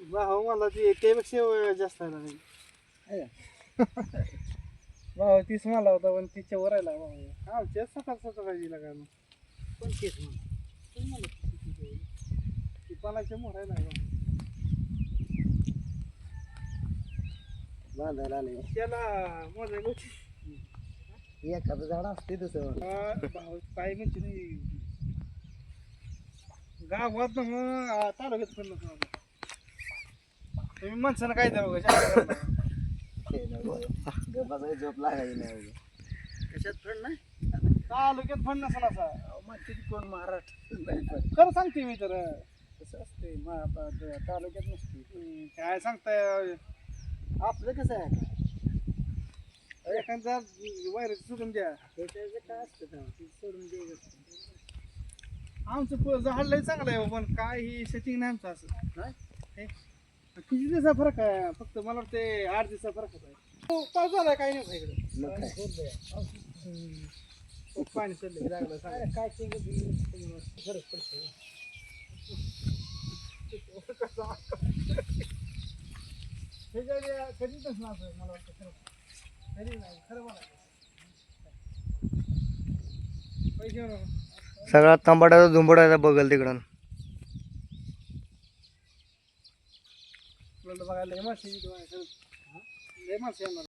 भाऊ मला ती त्यापेक्षा जास्त आहे ना. भाऊ 30 मला होता पण 30 वर राहिला भाऊ. हा तेच 17 दिला का पण 30 म्हणा ती पानाच्या मोहर राहिला बांधायला आले त्याला मोजायला होती एखादं झाड असते तसं भाऊ काय म्हणजे नाही गावात ना मग तालुक्यात पण नसतं तुम्ही माणसानं काय द्यावं झोप लागायची नाही कशात फंड नाही तालुक्यात फंड नसा असा माहिती कोण महाराष्ट्र खरं सांगते मी तर कसं असते तालुक्यात नसते काय सांगताय आपलं कसं आहे एखादा वायर सोडून द्या त्याचं काय असतं सोडून द्यायचं आमचं झाड लय चांगलं आहे पण काय ही सेटिंग नाही आमचं असं किती दिवसा फरक आहे फक्त मला वाटते 8 दिवसा फरक आहे पाऊस झाला काय नाही इकडे पाणी चाललंय लागलं काय फरक पडतो कधीच नसणार मला वाटतं खरं कधी नाही खरं मला पैसे सगळा तांबडाचा झुंबडाचा बघल तिकडं बघायला लय मासे येणार